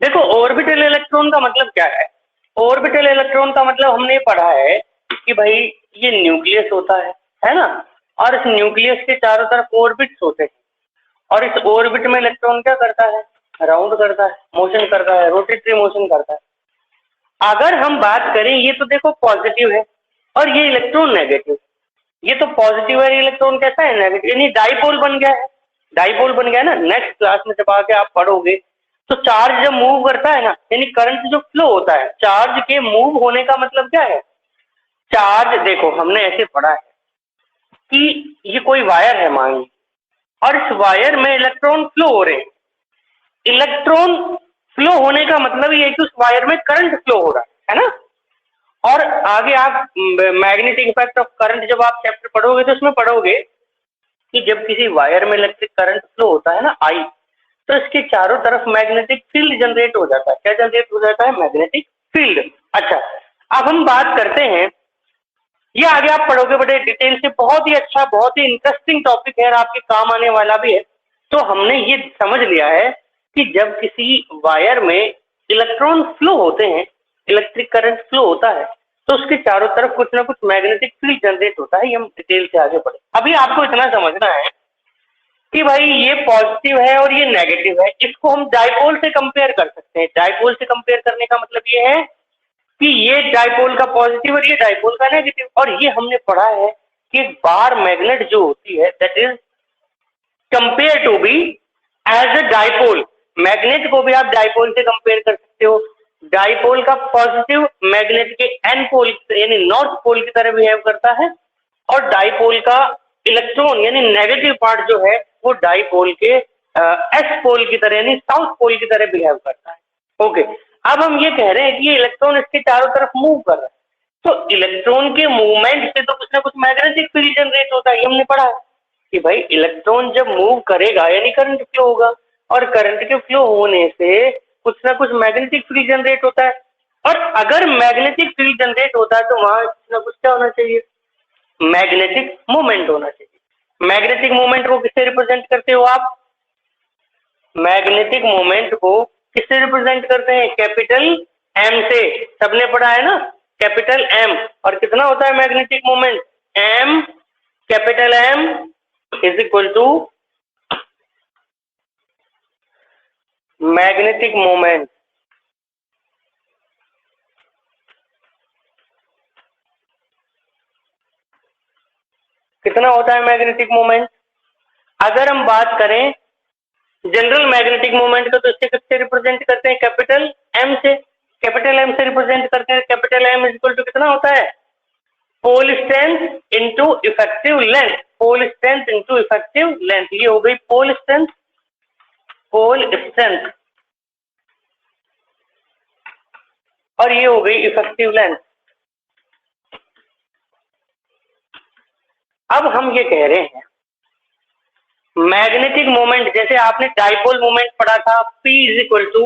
देखो orbital electron का मतलब क्या है? ऑर्बिटल इलेक्ट्रॉन का मतलब हमने पढ़ा है कि भाई ये न्यूक्लियस होता है ना? और इस न्यूक्लियस के चारों तरफ ऑर्बिट्स होते हैं और इस ऑर्बिट में इलेक्ट्रॉन क्या करता है? राउंड करता है, मोशन करता है, रोटेटरी मोशन करता है। अगर हम बात करें, ये तो देखो पॉजिटिव है और ये इलेक्ट्रॉन नेगेटिव। ये तो पॉजिटिव है, इलेक्ट्रॉन कैसा है? नेगेटिव, यानी डाइपोल बन गया है। डाइपोल बन गया ना। नेक्स्ट क्लास में जब आके आप पढ़ोगे तो चार्ज जब मूव करता है ना, यानी करंट जो फ्लो होता है, चार्ज के मूव होने का मतलब क्या है? चार्ज देखो हमने ऐसे पढ़ा है कि ये कोई वायर है मान ली, और इस वायर में इलेक्ट्रॉन फ्लो हो रहे हैं। इलेक्ट्रॉन फ्लो होने का मतलब ये है कि उस वायर में करंट फ्लो हो रहा है ना? और आगे आप मैग्नेटिक इफेक्ट ऑफ करंट जब आप चैप्टर पढ़ोगे तो उसमें पढ़ोगे कि जब किसी वायर में इलेक्ट्रिक करंट फ्लो होता है ना, आई, तो इसके चारों तरफ मैग्नेटिक फील्ड जनरेट हो जाता है। क्या जनरेट हो जाता है? Magnetic field. अच्छा, अब हम बात करते हैं, ये आगे आप पढ़ोगे बड़े डिटेल से, बहुत ही अच्छा, बहुत ही इंटरेस्टिंग टॉपिक है और आपके काम आने वाला भी है। तो हमने ये समझ लिया है कि जब किसी वायर में इलेक्ट्रॉन फ्लो होते हैं, इलेक्ट्रिक करंट फ्लो होता है, तो उसके चारों तरफ कुछ ना कुछ मैग्नेटिक फील्ड जनरेट होता है। ये हम डिटेल से आगे पढ़े। अभी आपको इतना समझना है कि भाई ये पॉजिटिव है और ये नेगेटिव है। इसको हम डाइपोल से कंपेयर कर सकते हैं। डाइपोल से कंपेयर करने का मतलब ये है कि ये डाइपोल का पॉजिटिव और ये डाइपोल का नेगेटिव। और ये हमने पढ़ा है कि एक बार मैग्नेट जो होती है that is compare to be as a dipole. Magnet को भी आप डाइपोल से कंपेयर कर सकते हो। डाइपोल का पॉजिटिव मैग्नेट के एन पोल यानी नॉर्थ पोल की तरह बिहेव करता है, और डाइपोल का इलेक्ट्रॉन यानी नेगेटिव पार्ट जो है वो डाइपोल के एस पोल की तरह यानी साउथ पोल की तरह बिहेव करता है। ओके, अब हम ये कह रहे हैं कि ये इलेक्ट्रॉन इसके चारों तरफ मूव कर रहा है, तो इलेक्ट्रॉन के मूवमेंट से तो कुछ ना कुछ मैग्नेटिक फील्ड जनरेट होता है। ये हमने पढ़ा है कि भाई इलेक्ट्रॉन जब मूव करेगा यानी करंट फ्लो होगा, और करंट के फ्लो होने से कुछ ना कुछ मैग्नेटिक फील्ड जनरेट होता है। और अगर मैग्नेटिक फील्ड जनरेट होता है तो वहां कुछ ना कुछ क्या होना चाहिए? मैग्नेटिक मोमेंट होना चाहिए। मैग्नेटिक मोमेंट को किससे रिप्रेजेंट करते हो आप? मैग्नेटिक मोमेंट को किससे रिप्रेजेंट करते हैं? कैपिटल एम से। सबने पढ़ा है ना, कैपिटल एम। और कितना होता है magnetic moment? M, capital M is equal to magnetic moment. कितना होता है मैग्नेटिक मोमेंट? अगर हम बात करें जनरल मैग्नेटिक मोमेंट का, तो इससे किससे रिप्रेजेंट करते हैं? कैपिटल एम से। कैपिटल एम से रिप्रेजेंट करते हैं। Capital M is equal to कितना होता है? Pole strength into effective length. Pole strength into effective length, ये हो गई पोल स्ट्रेंथ। पोल स्ट्रेंथ और ये हो गई इफेक्टिव लेंथ। अब हम ये कह रहे हैं मैग्नेटिक मोमेंट, जैसे आपने डाइपोल मोमेंट पढ़ा था, P is equal to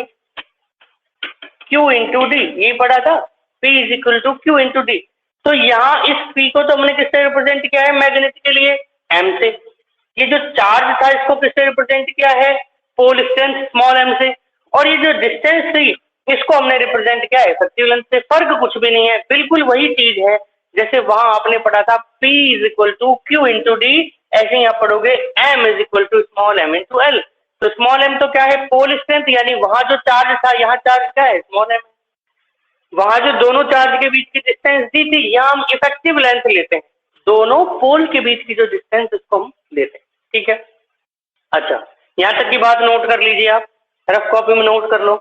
q into d, ये पढ़ा था, P is equal to q into d. तो यहाँ इस P को तो हमने किससे रिप्रेजेंट किया है मैग्नेटिक के लिए? M से। ये जो चार्ज था इसको किससे रिप्रेजेंट किया है? पोल स्ट्रेंथ स्मॉल m से। और ये जो डिस्टेंस थी इसको हमने रिप्रेजेंट किया है इफेक्टिव लेंथ से। फर्क कुछ भी नहीं है, बिल्कुल वही चीज है जैसे वहां आपने पढ़ा था P is equal to q into d. ऐसे ही आप पढ़ोगे M is equal to small m into l. तो स्मॉल m तो क्या है? पोल स्ट्रेंथ, यानी वहां जो चार्ज था यहाँ चार्ज क्या है? Small m। वहां जो दोनों चार्ज के बीच की डिस्टेंस दी थी, यहाँ हम इफेक्टिव लेंथ लेते हैं। दोनों पोल के बीच की जो डिस्टेंस उसको हम लेते हैं। ठीक है, अच्छा, यहां तक की बात नोट कर लीजिए आप, रफ कॉपी में नोट कर लो।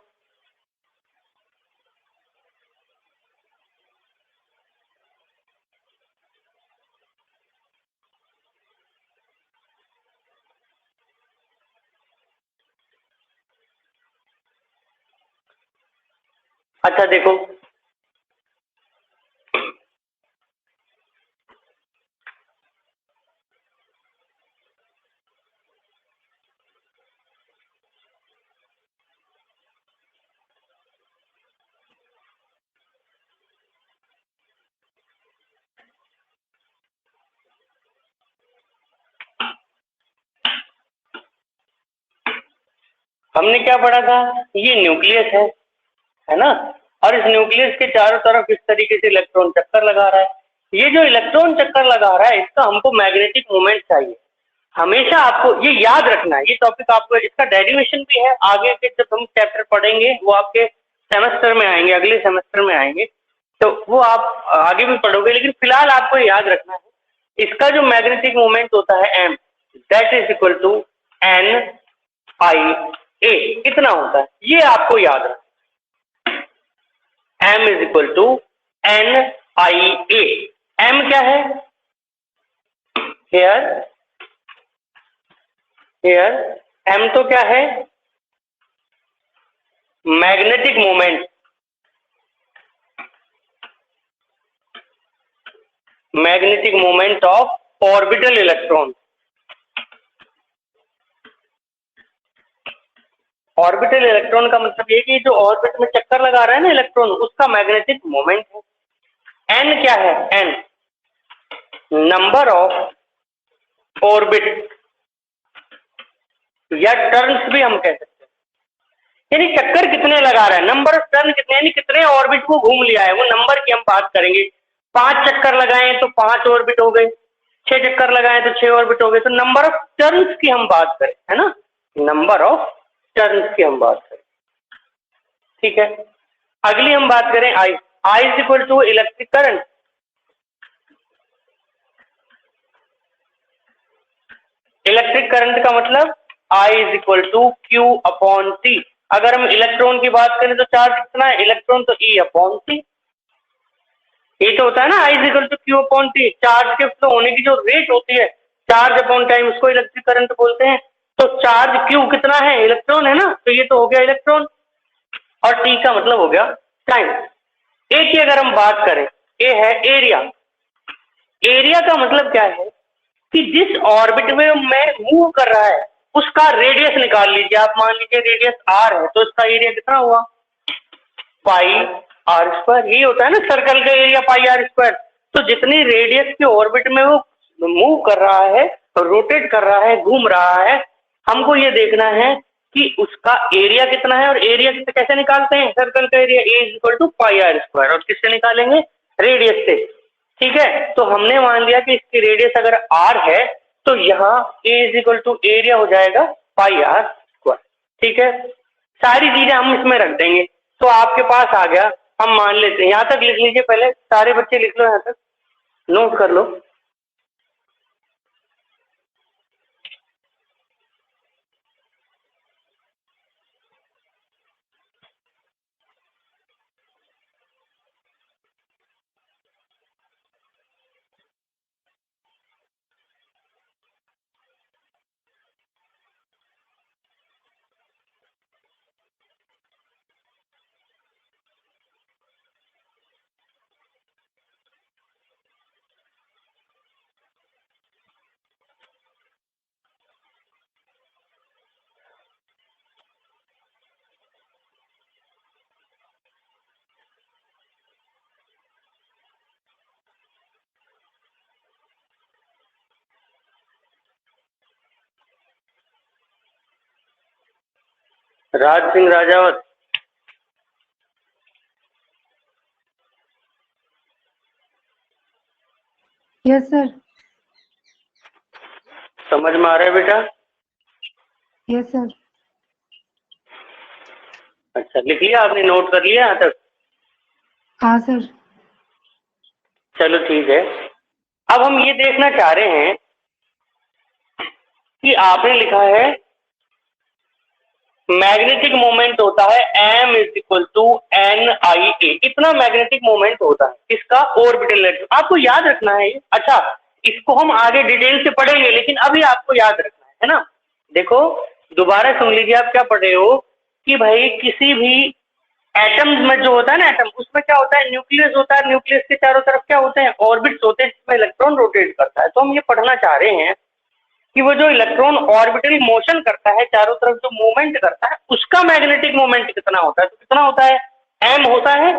अच्छा देखो, हमने क्या पढ़ा था, ये न्यूक्लियस है ना, और इस न्यूक्लियस के चारों तरफ इस तरीके से इलेक्ट्रॉन चक्कर लगा रहा है। ये जो इलेक्ट्रॉन चक्कर लगा रहा है इसका हमको मैग्नेटिक मोमेंट चाहिए। हमेशा आपको ये याद रखना है, ये टॉपिक आपको, इसका डेरिवेशन भी है, आगे के जब हम चैप्टर पढ़ेंगे वो आपके सेमेस्टर में आएंगे, अगले सेमेस्टर में आएंगे, तो वो आप आगे भी पढ़ोगे, लेकिन फिलहाल आपको याद रखना है इसका जो मैग्नेटिक मोमेंट होता है m, that is equal to n i a, इतना होता है, ये आपको याद रखना। m is equal to n i a। m क्या है, हेयर m तो क्या है, magnetic moment, magnetic moment of orbital electron. Orbital electron का मतलब ये कि जो ऑर्बिट में चक्कर लगा रहा है ना इलेक्ट्रॉन, उसका मैग्नेटिक मोमेंट है। n क्या है, n नंबर ऑफ ऑर्बिट या टर्न्स भी हम कह सकते हैं, यानी चक्कर कितने लगा रहा है, नंबर ऑफ टर्न कितने, यानी कितने ऑर्बिट को घूम लिया है, वो नंबर की हम बात करेंगे। 5 चक्कर लगाए तो 5 ऑर्बिट हो गए, 6 चक्कर लगाए तो 6 ऑर्बिट हो गए, तो नंबर ऑफ टर्न्स की हम बात करें, है ना, नंबर ऑफ टर्न्स की हम बात करें, ठीक है। अगली हम बात करें I, I is equal to electric current. Electric current का मतलब I is equal to Q upon T. अगर हम इलेक्ट्रॉन की बात करें तो चार्ज कितना है, इलेक्ट्रॉन तो ई अपॉन टी, ये तो होता है ना, I is equal to Q upon T. Charge के फ्लो होने की जो रेट होती है, चार्ज अपॉन टाइम, उसको इलेक्ट्रिक करंट बोलते हैं। तो चार्ज क्यू कितना है, इलेक्ट्रॉन है ना, तो ये तो हो गया इलेक्ट्रॉन, और टी का मतलब हो गया टाइम। ए की अगर हम बात करें, ए है एरिया। एरिया का मतलब क्या है कि जिस ऑर्बिट में मूव कर रहा है उसका रेडियस निकाल लीजिए आप। मान लीजिए रेडियस आर है तो इसका एरिया कितना हुआ, पाई आर स्क्वायर। ये होता है ना सर्कल का एरिया, पाई आर स्क्वायर। तो जितनी रेडियस के ऑर्बिट में वो मूव कर रहा है, रोटेट कर रहा है, घूम रहा है, हमको ये देखना है कि उसका एरिया कितना है। और एरिया कैसे निकालते हैं, सर्कल का area a is equal to pi are square, और किससे निकालेंगे, रेडियस से, ठीक है। तो हमने मान लिया कि इसकी रेडियस अगर आर है तो यहाँ ए इज इक्वल टू एरिया हो जाएगा पाई आर स्क्वायर, ठीक है। सारी चीजें हम इसमें रख देंगे तो आपके पास आ गया। हम मान लेते हैं, यहाँ तक लिख लीजिए, पहले सारे बच्चे लिख लो, यहाँ तक नोट कर लो। Raj Singh Rajawat, yes sir. समझ में आ रहा है बेटा? Yes sir. अच्छा, लिख लिया आपने, नोट कर लिया यहाँ तक? हाँ सर। चलो ठीक है। अब हम ये देखना चाह रहे हैं कि आपने लिखा है मैग्नेटिक मोमेंट होता है m is equal to N I A, इतना मैग्नेटिक मोमेंट होता है इसका ऑर्बिटल इलेक्ट्रॉन। आपको याद रखना है। अच्छा, इसको हम आगे डिटेल से पढ़ेंगे, लेकिन अभी आपको याद रखना है ना। देखो दोबारा सुन लीजिए, आप क्या पढ़ रहे हो कि भाई किसी भी एटम में जो होता है ना, एटम, उसमें क्या होता है, न्यूक्लियस होता है। न्यूक्लियस के चारों तरफ क्या होते हैं, ऑर्बिट्स होते हैं जिसमें इलेक्ट्रॉन रोटेट करता है। तो हम ये पढ़ना चाह रहे हैं कि वो जो इलेक्ट्रॉन ऑर्बिटल मोशन करता है, चारों तरफ जो मूवमेंट करता है, उसका मैग्नेटिक मोमेंट कितना होता है। तो कितना होता है, m होता है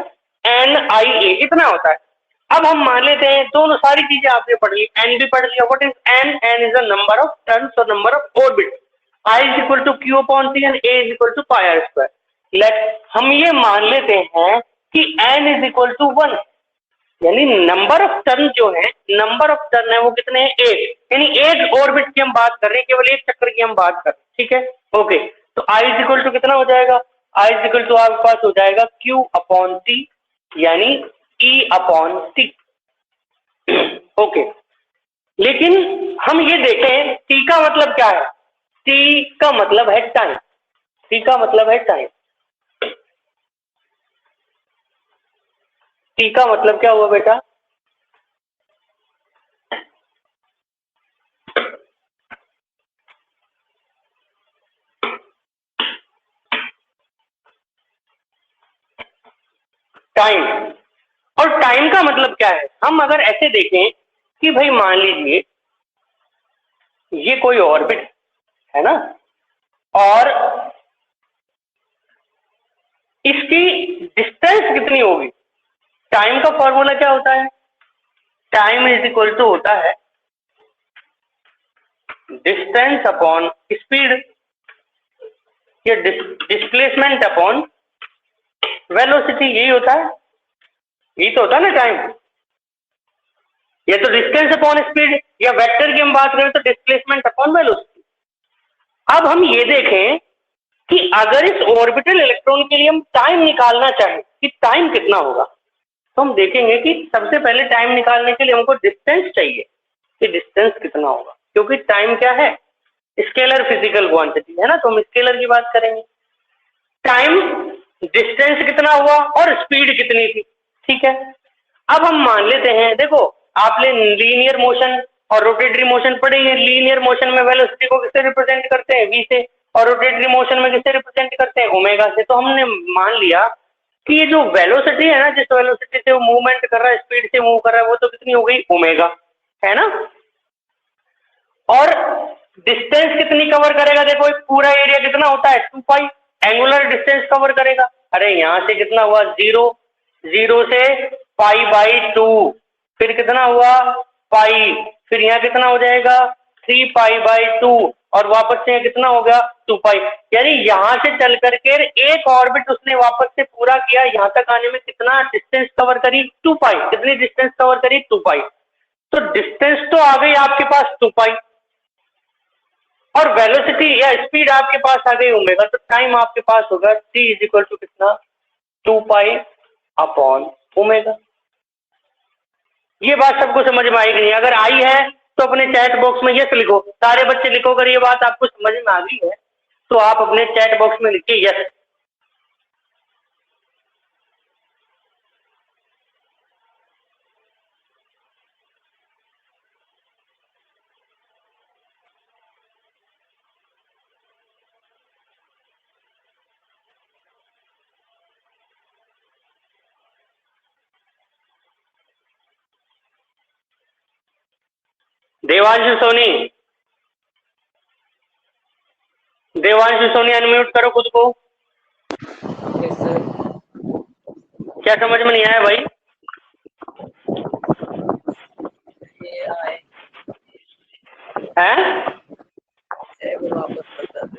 एन आई ए, इतना होता है। अब हम मान लेते हैं, दोनों सारी चीजें आपने पढ़ ली, n भी पढ़ लिया। What is n? n is the number of turns और number of orbit. I is equal to Q upon C and A is equal to pi are square. Let हम ये मान लेते हैं कि n इज इक्वल टू 1, यानी number of turn जो है, नंबर ऑफ टर्न है वो कितने हैं, 8, यानी एक ऑर्बिट की हम बात कर रहे हैं, केवल एक चक्कर की हम बात कर रहे हैं, ठीक है। ओके, तो I इज इक्वल टू कितना हो जाएगा, I इज इक्वल टू आपके पास हो जाएगा Q अपॉन T, यानी E अपॉन T। ओके, लेकिन हम ये देखें T का मतलब क्या है, T का मतलब है टाइम, T का मतलब है टाइम, T का मतलब क्या हुआ बेटा, टाइम। और टाइम का मतलब क्या है, हम अगर ऐसे देखें कि भाई मान लीजिए ये कोई ऑर्बिट है ना, और इसकी डिस्टेंस कितनी होगी, टाइम का फॉर्मूला क्या होता है, टाइम इज इक्वल टू होता है डिस्टेंस अपॉन स्पीड, या डिस्प्लेसमेंट अपॉन वेलोसिटी, यही होता है, यही तो होता है ना टाइम, या तो डिस्टेंस अपॉन स्पीड, या वेक्टर की हम बात करें तो डिस्प्लेसमेंट अपॉन वेलोसिटी। अब हम ये देखें कि अगर इस ऑर्बिटल इलेक्ट्रॉन के लिए हम टाइम निकालना चाहें कि टाइम कितना होगा, तो हम देखेंगे कि सबसे पहले टाइम निकालने के लिए हमको डिस्टेंस चाहिए कि डिस्टेंस कितना होगा, क्योंकि टाइम क्या है, स्केलर फिजिकल क्वांटिटी है ना, तो हम स्केलर की बात करेंगे। टाइम, डिस्टेंस कितना हुआ और स्पीड कितनी थी, ठीक है। अब हम मान लेते हैं, देखो आपने लीनियर मोशन और रोटेटरी मोशन पढ़ी है, लीनियर मोशन में वेलोसिटी को किससे रिप्रेजेंट करते हैं, v से, और रोटेटरी मोशन में किससे रिप्रेजेंट करते हैं, ओमेगा से। तो हमने मान लिया कि ये जो वेलोसिटी है ना, जिस वेलोसिटी से वो मूवमेंट कर रहा है, स्पीड से मूव कर रहा है, वो तो कितनी हो गई, ओमेगा, है ना। और डिस्टेंस कितनी कवर करेगा, देखो एक पूरा एरिया कितना होता है, 2 पाई, एंगुलर डिस्टेंस कवर करेगा। अरे यहां से कितना हुआ, 0, 0 से पाई बाई 2, फिर कितना हुआ पाई, फिर यहाँ कितना हो जाएगा 3 पाई बाई 2, और वापस से कितना हो गया 2 पाई, यानी यहां से चल करके एक ऑर्बिट उसने वापस से पूरा किया, यहां तक आने में कितना डिस्टेंस कवर करी, 2 पाई, कितनी डिस्टेंस कवर करी, 2 पाई। तो डिस्टेंस तो आ गई आपके पास 2 पाई, और वेलोसिटी या स्पीड आपके पास आ गई ओमेगा, तो टाइम आपके पास होगा t इज इक्वल टू कितना, 2 पाई अपॉन ओमेगा। ये बात सबको समझ में आई कि नहीं, अगर आई है तो अपने चैट बॉक्स में यस लिखो, सारे बच्चे लिखो, अगर ये बात आपको समझ में आ गई है तो आप अपने चैट बॉक्स में लिखिए यस। देवांशु सोनी, देवांशु सोनी अनम्यूट करो खुद को। Yes sir. क्या समझ में नहीं आया भाई, ये आए हैं? वापस बता दो।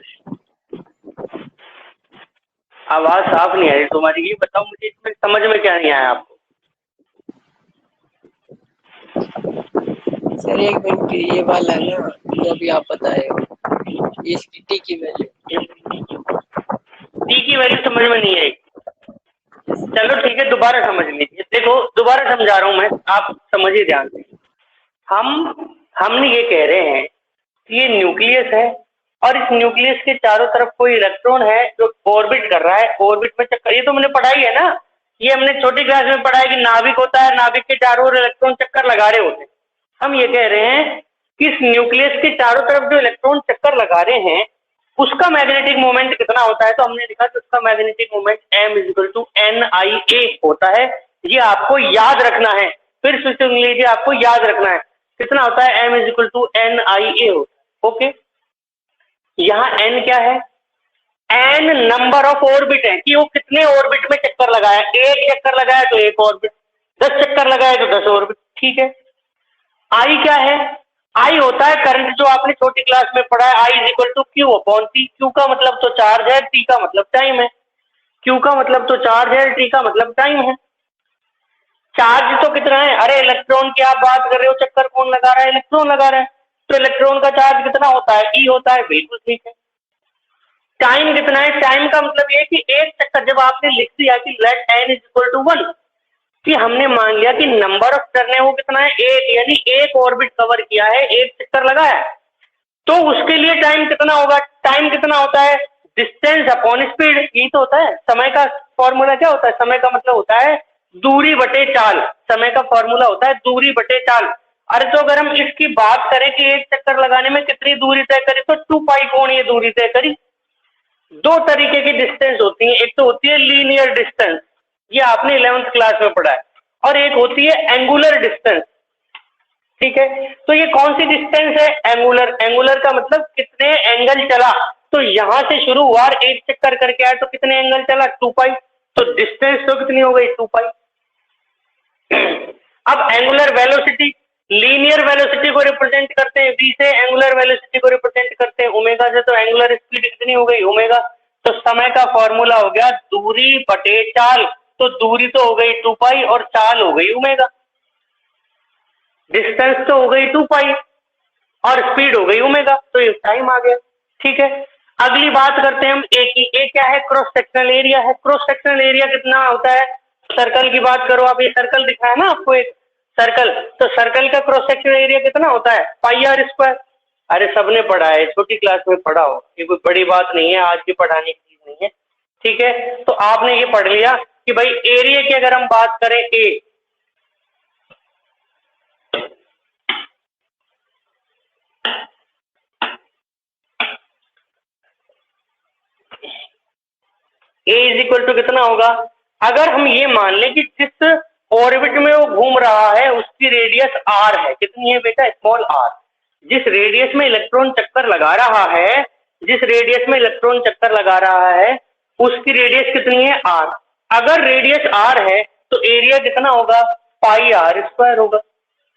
आवाज साफ नहीं आ रही तुम्हारी, ये बताओ मुझे इसमें समझ में क्या नहीं आया आपको। सर एक मिनट, ये वाला ना जो अभी आप बताए हो, इसकी टी की वैल्यू, टी की वैल्यू समझ में नहीं आई, चलो ठीक है दोबारा समझ लीजिए। देखो दोबारा समझा रहा हूं मैं, आप समझिए ध्यान से। हमने ये कह रहे हैं कि ये न्यूक्लियस है, और इस न्यूक्लियस के चारों तरफ कोई इलेक्ट्रॉन है जो ऑर्बिट कर रहा है, ऑर्बिट में चक्कर, ये तो हमने पढ़ाई है ना, ये हमने छोटी क्लास में पढ़ा है कि नाभिक होता है, नाभिक के चारों ओर इलेक्ट्रॉन चक्कर लगा रहे होते हैं। हम ये कह रहे हैं कि इस न्यूक्लियस के चारों तरफ जो इलेक्ट्रॉन चक्कर लगा रहे हैं उसका मैग्नेटिक मोमेंट कितना होता है, तो हमने लिखा कि उसका magnetic moment m is equal to NIA होता है। ये आपको याद रखना है, फिर से सुन लीजिए, आपको याद रखना है कितना होता है, m is equal to NIA होता है। ओके, यहाँ n क्या है, n नंबर ऑफ ऑर्बिट है कि वो कितने ऑर्बिट में चक्कर लगाया, एक चक्कर लगाया तो एक ऑर्बिट, 10 चक्कर लगाया तो 10 ऑर्बिट, ठीक है। I क्या है, आई होता है करंट, जो आपने छोटी क्लास में पढ़ा है, I is equal to Q upon T. Q का मतलब तो चार्ज है, टी का मतलब टाइम है। क्यू का मतलब तो चार्ज है, टी का मतलब टाइम है। चार्ज तो कितना है, अरे इलेक्ट्रॉन की आप बात कर रहे हो, चक्कर कौन लगा रहा है, इलेक्ट्रॉन लगा रहा है, तो इलेक्ट्रॉन का चार्ज कितना होता है, ई होता है, बिल्कुल ठीक है। टाइम कितना है, टाइम का मतलब ये कि एक चक्कर, जब आपने लिख दिया कि let n is equal to 1, कि हमने मान लिया कि नंबर ऑफ टर्न है वो कितना है, एक, यानी एक ऑर्बिट कवर किया है, एक चक्कर लगाया है, तो उसके लिए टाइम कितना होगा, टाइम कितना होता है, डिस्टेंस अपॉन स्पीड, यही तो होता है। समय का फॉर्मूला क्या होता है, समय का मतलब होता है दूरी बटे चाल, समय का फॉर्मूला होता है दूरी बटे चाल। अरे तो अगर हम इसकी बात करें कि एक चक्कर लगाने में कितनी दूरी तय करी, तो 2 पाई कौन ये दूरी तय करी। दो तरीके की डिस्टेंस होती है, एक तो होती है लीनियर डिस्टेंस, ये आपने 11th क्लास में पढ़ा है, और एक होती है एंगुलर डिस्टेंस, ठीक है। तो ये कौन सी डिस्टेंस है, एंगुलर। एंगुलर का मतलब कितने एंगल चला, तो यहां से शुरू हुआ और एक चक्कर करके आया, तो कितने एंगल चला, 2 पाई, तो डिस्टेंस तो कितनी हो गई, 2 पाई। अब एंगुलर वेलोसिटी, लीनियर वेलोसिटी को रिप्रेजेंट करते हैं v से, एंगुलर वेलोसिटी को रिप्रेजेंट करते हैं ओमेगा से, तो एंगुलर स्पीड कितनी हो गई, ओमेगा। तो समय का फॉर्मूला हो गया दूरी बटे चाल, तो दूरी तो हो गई 2 पाई और चाल हो गई ओमेगा। डिस्टेंस तो हो गई 2 पाई और स्पीड हो गई ओमेगा, तो ये टाइम आ गया, ठीक है। अगली बात करते हैं हम ए की। ए क्या है, क्रॉस सेक्शनल एरिया है। क्रॉस सेक्शनल एरिया कितना होता है, सर्कल की बात करो आप, ये सर्कल दिखा है ना आपको, एक सर्कल, तो सर्कल का क्रॉस सेक्शनल एरिया कितना होता है, पाई आर स्क्वायर। अरे सबने पढ़ा है, छोटी क्लास में पढ़ा हो, ये कोई बड़ी बात नहीं है, आज की पढ़ाने की चीज नहीं है, ठीक है। तो आपने ये पढ़ लिया कि भाई एरिया की अगर हम बात करें, ए इज इक्वल टू कितना होगा, अगर हम ये मान लें कि जिस ऑर्बिट में वो घूम रहा है उसकी रेडियस आर है, कितनी है बेटा, स्मॉल आर। जिस रेडियस में इलेक्ट्रॉन चक्कर लगा रहा है, जिस रेडियस में इलेक्ट्रॉन चक्कर लगा रहा है उसकी रेडियस कितनी है, आर। अगर रेडियस आर है तो एरिया कितना होगा, पाई आर स्क्वायर होगा।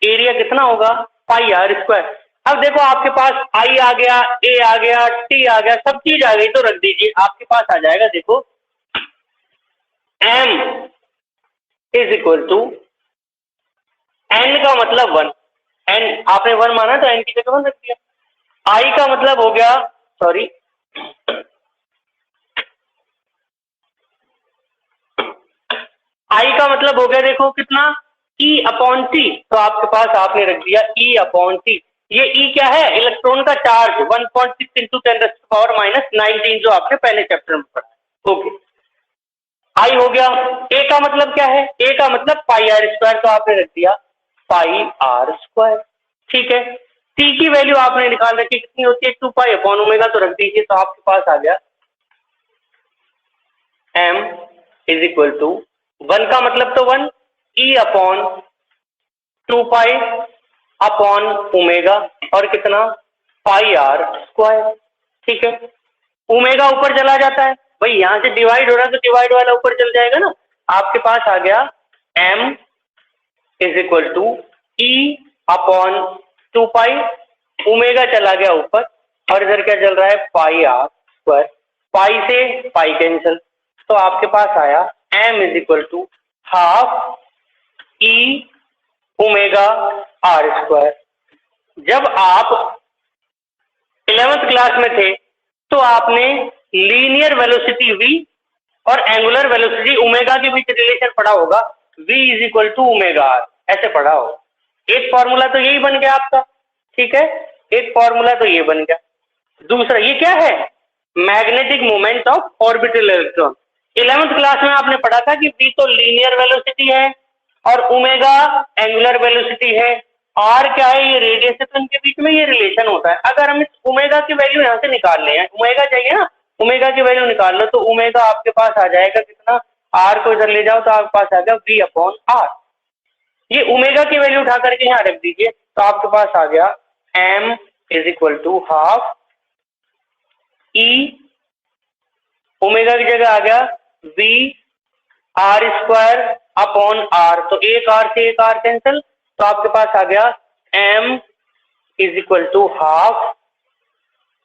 एरिया कितना होगा, पाई आर स्क्वायर। अब देखो आपके पास आई आ गया, ए आ गया, टी आ गया, सब चीज आ गई, तो रख दीजिए, आपके पास आ जाएगा, देखो m is equal to, n का मतलब 1, n आपने 1 माना तो n की जगह 1 रख दिया। i का मतलब हो गया, सॉरी, i का मतलब हो गया देखो कितना, e अपॉन टी, तो आपके पास आपने रख दिया e अपॉन टी। ये e क्या है, इलेक्ट्रॉन का चार्ज 1.6 इंटू 10⁻⁹ जो आपने पहले चैप्टर में पढ़ा, ओके। आई हो गया। ए का मतलब क्या है, ए का मतलब पाई आर स्क्वायर, तो आपने रख दिया पाई आर स्क्वायर, ठीक है। टी की वैल्यू आपने निकाल रखी, कितनी होती है, 2 पाई अपॉन ओमेगा, तो रख दीजिए, तो आपके पास आ गया m इज इक्वल टू 1 का मतलब तो 1, e upon 2 pi upon omega, और कितना, पाई आर स्क्वायर, ठीक है। ओमेगा ऊपर चला जाता है भाई, यहां से डिवाइड हो रहा है तो डिवाइड वाला ऊपर चल जाएगा ना। आपके पास आ गया m is equal to e upon 2 pi, omega चला गया ऊपर, और इधर क्या चल रहा है, पाई आर स्क्वायर, पाई से पाई कैंसिल, तो आपके पास आया m is equal to half e omega r square. जब आप 11th क्लास में थे तो आपने लीनियर वेलोसिटी v और एंगुलर वेलोसिटी ओमेगा के बीच रिलेशन पढ़ा होगा, v is equal to omega r, ऐसे पढ़ा हो। एक फॉर्मूला तो यही बन गया आपका, ठीक है, एक फॉर्मूला तो ये बन गया। दूसरा ये क्या है, magnetic moment of orbital electron. 11th class में आपने पढ़ा था कि v तो लीनियर वेलोसिटी है और ओमेगा एंगुलर वेलोसिटी है, आर क्या है, ये रेडियस है, तो इनके बीच में ये रिलेशन होता है। अगर हम इस ओमेगा की वैल्यू यहाँ से निकाल लें, ओमेगा चाहिए ना, ओमेगा की वैल्यू निकाल लो, तो ओमेगा आपके पास आ जाएगा कितना, आर को इधर ले जाओ तो आपके पास आ गया v अपॉन आर। ये ओमेगा की वैल्यू उठा करके यहाँ रख दीजिए, तो आपके पास आ गया m is equal to half e, omega की जगह आ गया v r square upon r, तो एक आर से एक आर कैंसिल, तो आपके पास आ गया m is equal to half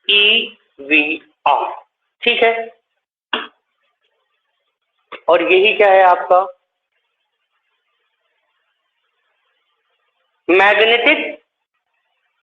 EVR। ठीक है, और यही क्या है आपका मैग्नेटिक